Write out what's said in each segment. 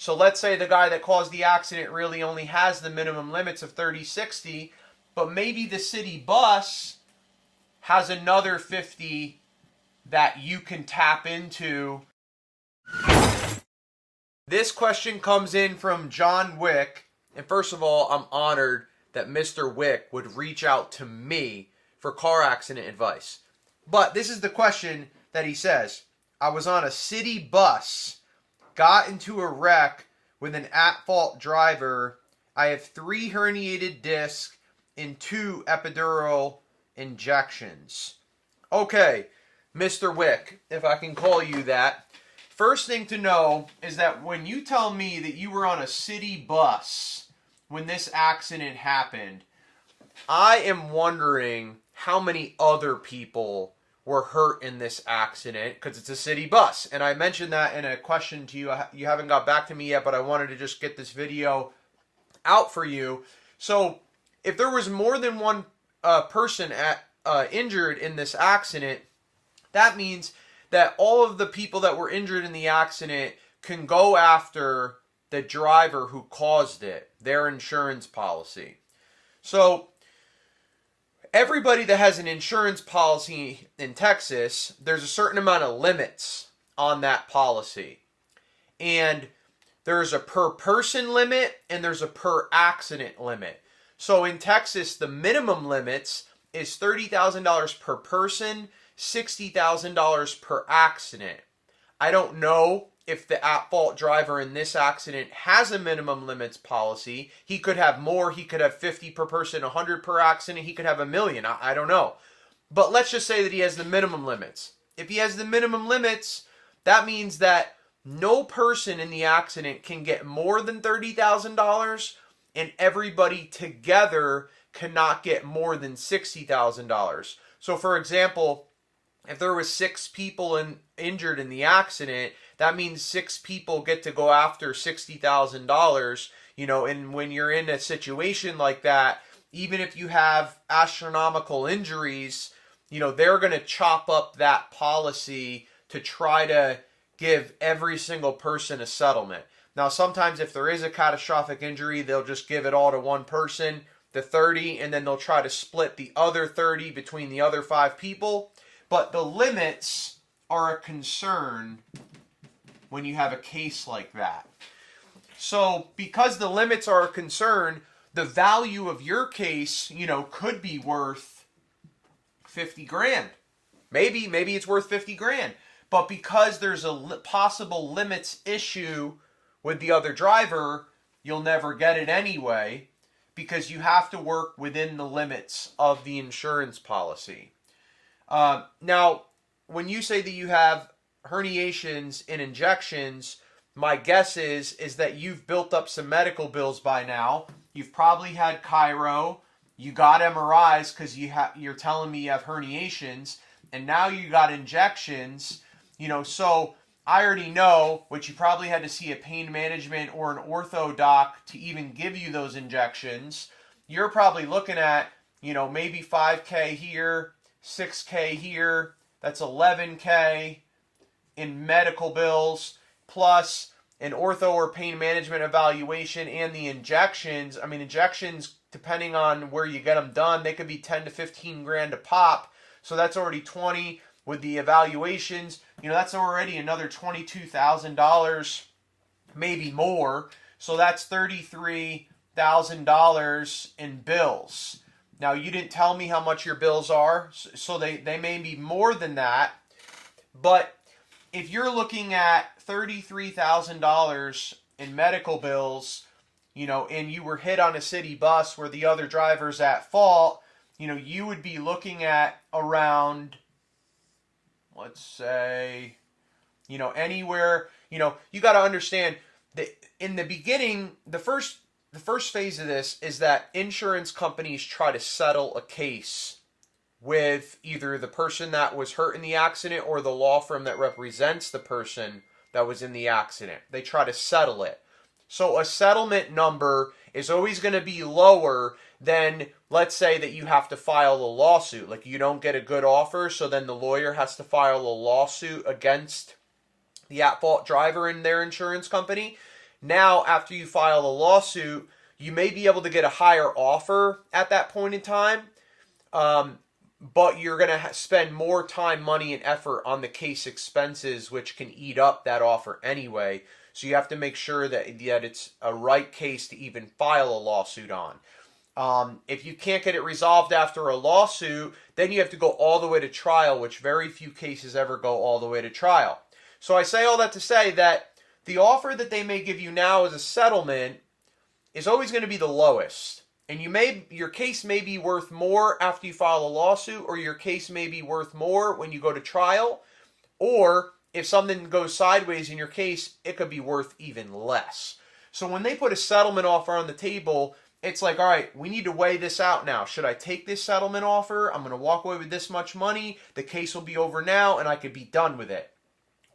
So let's say the guy that caused the accident really only has the minimum limits of 30/60, but maybe the city bus has another 50 that you can tap into. This question comes in from John Wick. And first of all, I'm honored that Mr. Wick would reach out to me for car accident advice. But this is the question that he says. I was on a city bus, got into a wreck with an at-fault driver. I have 3 herniated discs and 2 epidural injections. Okay, Mr. Wick, if I can call you that. First thing to know is that when you tell me that you were on a city bus when this accident happened, I am wondering how many other people were hurt in this accident, because it's a city bus. And I mentioned that in a question to you. You haven't got back to me yet, but I wanted to just get this video out for you. So if there was more than one person injured in this accident, that means that all of the people that were injured in the accident can go after the driver who caused it, their insurance policy. So everybody that has an insurance policy in Texas, there's a certain amount of limits on that policy. And there's a per person limit and there's a per accident limit. So in Texas, the minimum limits is $30,000 per person, $60,000 per accident. I don't know if the at-fault driver in this accident has a minimum limits policy. He could have more. He could have 50 per person, 100 per accident. He could have $1 million. I don't know. But let's just say that he has the minimum limits. If he has the minimum limits, that means that no person in the accident can get more than $30,000, and everybody together cannot get more than $60,000. So for example, if there was 6 people injured in the accident, that means 6 people get to go after $60,000, and when you're in a situation like that, even if you have astronomical injuries, they're going to chop up that policy to try to give every single person a settlement. Now, sometimes if there is a catastrophic injury, they'll just give it all to one person, the 30, and then they'll try to split the other 30 between the other 5 people. But the limits are a concern when you have a case like that. So because the limits are a concern, the value of your case, could be worth 50 grand. Maybe it's worth 50 grand. But because there's a possible limits issue with the other driver, you'll never get it anyway, because you have to work within the limits of the insurance policy. Now, when you say that you have herniations and injections, my guess is that you've built up some medical bills by now. You've probably had chiro, you got MRIs because you're telling me you have herniations, and now you got injections. So I already know what you probably had to see a pain management or an ortho doc to even give you those injections. You're probably looking at, maybe $5K here, $6K here, that's $11K in medical bills, plus an ortho or pain management evaluation and the injections. Injections, depending on where you get them done, they could be 10 to 15 grand a pop. So that's already 20 with the evaluations. That's already another $22,000, maybe more. So that's $33,000 in bills. Now, you didn't tell me how much your bills are, so they may be more than that. But if you're looking at $33,000 in medical bills, and you were hit on a city bus where the other driver's at fault, you would be looking at around, let's say, anywhere, you got to understand that in the beginning, the first phase of this is that insurance companies try to settle a case with either the person that was hurt in the accident or the law firm that represents the person that was in the accident. They try to settle it. So a settlement number is always going to be lower than, let's say that you have to file a lawsuit. Like, you don't get a good offer, so then the lawyer has to file a lawsuit against the at-fault driver and their insurance company. Now, after you file a lawsuit, you may be able to get a higher offer at that point in time, but you're going to spend more time, money, and effort on the case expenses, which can eat up that offer anyway. So you have to make sure that it's a right case to even file a lawsuit on. If you can't get it resolved after a lawsuit, then you have to go all the way to trial, which very few cases ever go all the way to trial. So I say all that to say that the offer that they may give you now as a settlement is always going to be the lowest. And your case may be worth more after you file a lawsuit, or your case may be worth more when you go to trial, or if something goes sideways in your case, it could be worth even less. So when they put a settlement offer on the table, it's like, all right, we need to weigh this out now. Should I take this settlement offer? I'm going to walk away with this much money. The case will be over now, and I could be done with it.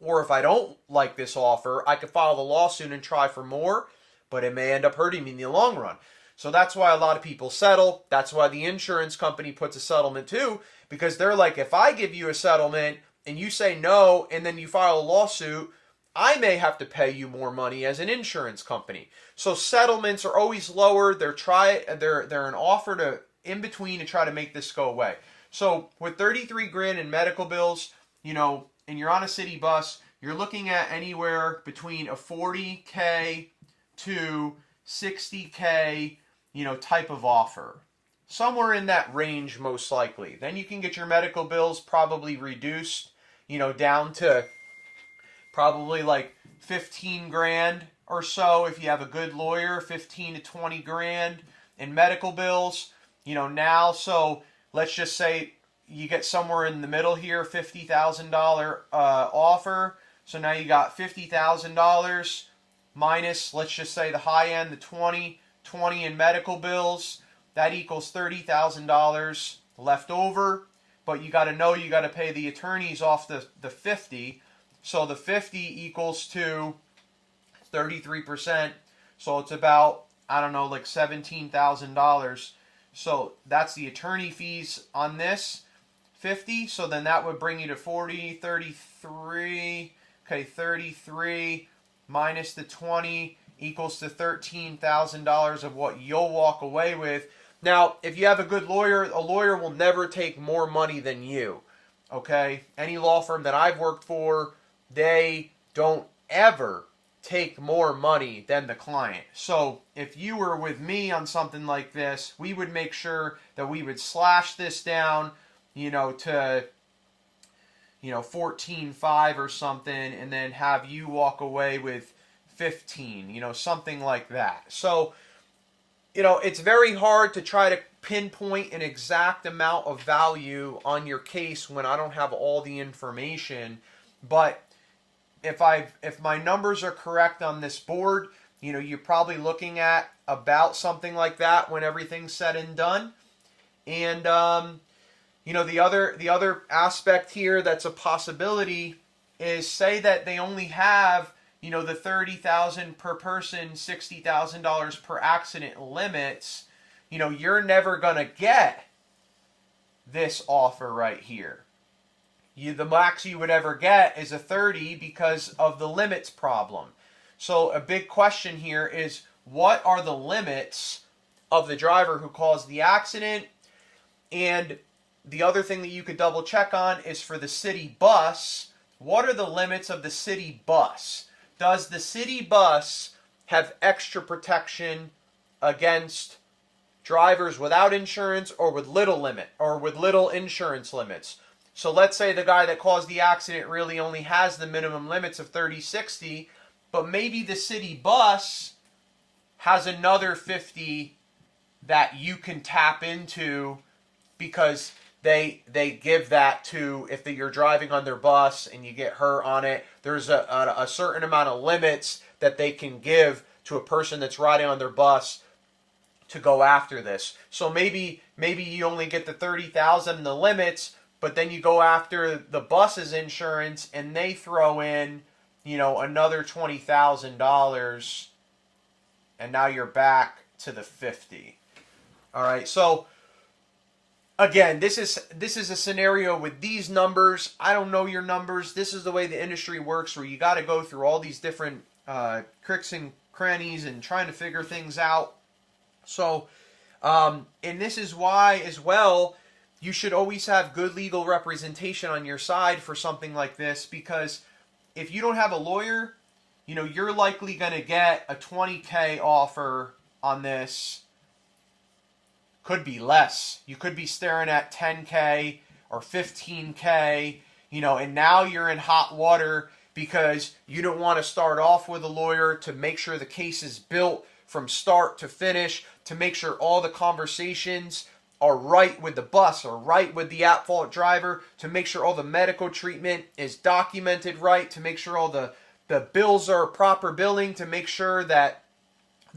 Or if I don't like this offer, I could file the lawsuit and try for more, but it may end up hurting me in the long run. So that's why a lot of people settle. That's why the insurance company puts a settlement too, because they're like, if I give you a settlement and you say no, and then you file a lawsuit, I may have to pay you more money as an insurance company. So settlements are always lower. They're an offer to in between to try to make this go away. So with 33 grand in medical bills, and you're on a city bus, you're looking at anywhere between a 40K to 60K, type of offer. Somewhere in that range, most likely. Then you can get your medical bills probably reduced, down to probably like 15 grand or so if you have a good lawyer, 15 to 20 grand in medical bills, now. So let's just say you get somewhere in the middle here, $50,000 offer. So now you got $50,000 minus, let's just say the high end, the 20 in medical bills. That equals $30,000 left over. But you got to know you got to pay the attorneys off the 50. So the 50 equals to 33%. So it's about, I don't know, like $17,000. So that's the attorney fees on this 50. So then that would bring you to 40, 33. Okay, 33 minus the 20 equals to $13,000 of what you'll walk away with. Now, if you have a good lawyer, a lawyer will never take more money than you. Okay? Any law firm that I've worked for, they don't ever take more money than the client. So if you were with me on something like this, we would make sure that we would slash this down, to 14.5 or something, and then have you walk away with 15, something like that. So, it's very hard to try to pinpoint an exact amount of value on your case when I don't have all the information. But if my numbers are correct on this board, you're probably looking at about something like that when everything's said and done. And the other aspect here that's a possibility is, say that they only have the $30,000 per person, $60,000 per accident limits. You're never gonna get this offer right here. The max you would ever get is a 30 because of the limits problem. So a big question here is, what are the limits of the driver who caused the accident? And the other thing that you could double check on is for the city bus. What are the limits of the city bus? Does the city bus have extra protection against drivers without insurance or with little insurance limits? So let's say the guy that caused the accident really only has the minimum limits of 30/60, but maybe the city bus has another 50 that you can tap into, because they give that to, if you're driving on their bus and you get hurt on it, there's a certain amount of limits that they can give to a person that's riding on their bus to go after this. So maybe you only get the 30,000 in the limits, but then you go after the bus's insurance and they throw in, another $20,000, and now you're back to the 50. All right, so again, this is a scenario with these numbers. I don't know your numbers. This is the way the industry works, where you got to go through all these different crooks and crannies and trying to figure things out. So, and this is why as well, you should always have good legal representation on your side for something like this, because if you don't have a lawyer, you know, you're likely going to get a $20K offer on this. Could be less. You could be staring at $10K or $15K, you know, and now you're in hot water because you don't want to start off with a lawyer to make sure the case is built from start to finish, to make sure all the conversations are right with the bus or right with the at-fault driver, to make sure all the medical treatment is documented right, to make sure all the bills are proper billing, to make sure that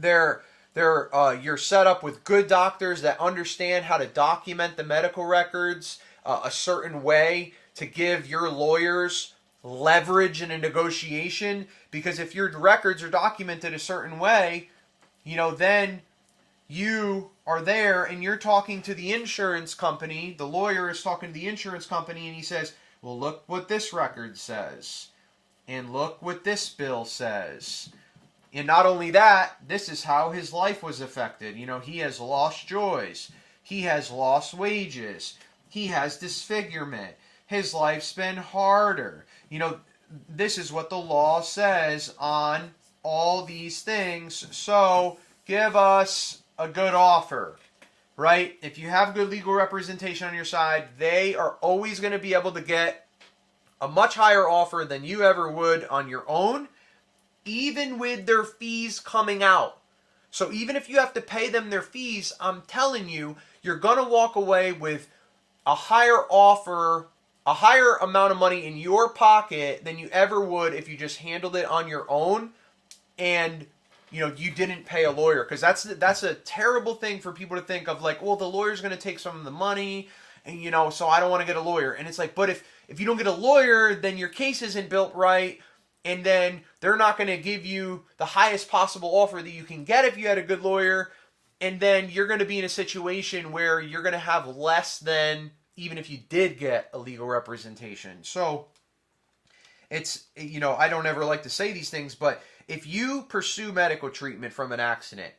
you're set up with good doctors that understand how to document the medical records a certain way to give your lawyers leverage in a negotiation. Because if your records are documented a certain way, you know, then you are there and you're talking to the insurance company. The lawyer is talking to the insurance company and he says, well, look what this record says. And look what this bill says. And not only that, this is how his life was affected. You know, he has lost joys. He has lost wages. He has disfigurement. His life's been harder. You know, this is what the law says on all these things. So give us a good offer, right? If you have good legal representation on your side, they are always going to be able to get a much higher offer than you ever would on your own, even with their fees coming out. So even if you have to pay them their fees, I'm telling you, you're going to walk away with a higher offer, a higher amount of money in your pocket than you ever would if you just handled it on your own and, you know, you didn't pay a lawyer. Because that's a terrible thing for people to think of, like, well, the lawyer's going to take some of the money, and, you know, so I don't want to get a lawyer. And it's like, but if you don't get a lawyer, then your case isn't built right, and then they're not going to give you the highest possible offer that you can get if you had a good lawyer, and then you're going to be in a situation where you're going to have less than even if you did get a legal representation. So it's, you know, I don't ever like to say these things, but if you pursue medical treatment from an accident,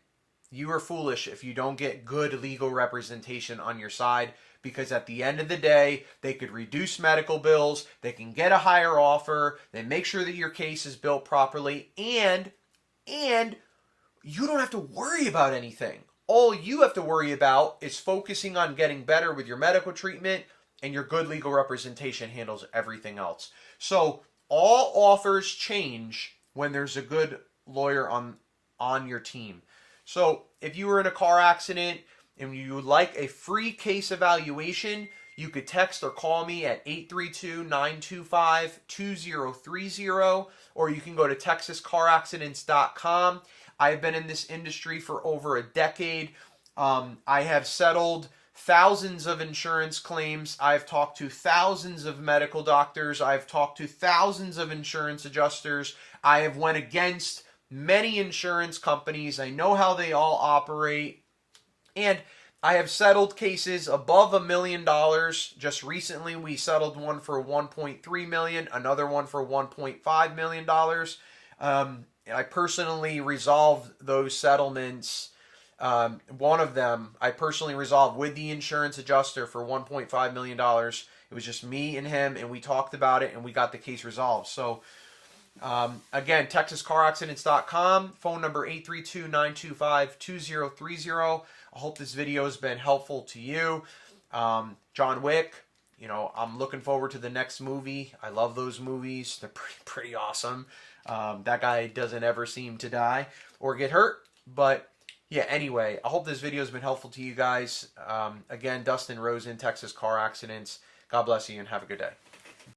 you are foolish if you don't get good legal representation on your side, because at the end of the day, they could reduce medical bills, they can get a higher offer, they make sure that your case is built properly, and you don't have to worry about anything. All you have to worry about is focusing on getting better with your medical treatment, and your good legal representation handles everything else. So all offers change when there's a good lawyer on your team. So if you were in a car accident and you would like a free case evaluation, you could text or call me at 832-925-2030, or you can go to texascaraccidents.com. I've been in this industry for over a decade. I have settled thousands of insurance claims. I've talked to thousands of medical doctors. I've talked to thousands of insurance adjusters. I have went against many insurance companies. I know how they all operate. And I have settled cases above $1 million. Just recently, we settled one for $1.3 million, another one for $1.5 million. I personally resolved those settlements. One of them I personally resolved with the insurance adjuster for $1.5 million. It was just me and him, and we talked about it, and we got the case resolved. So, again, TexasCarAccidents.com, phone number 832-925-2030. I hope this video has been helpful to you. John Wick, you know, I'm looking forward to the next movie. I love those movies. They're pretty awesome. That guy doesn't ever seem to die or get hurt. But yeah, anyway, I hope this video has been helpful to you guys. Again, Dustin Rosen, Texas Car Accidents. God bless you and have a good day.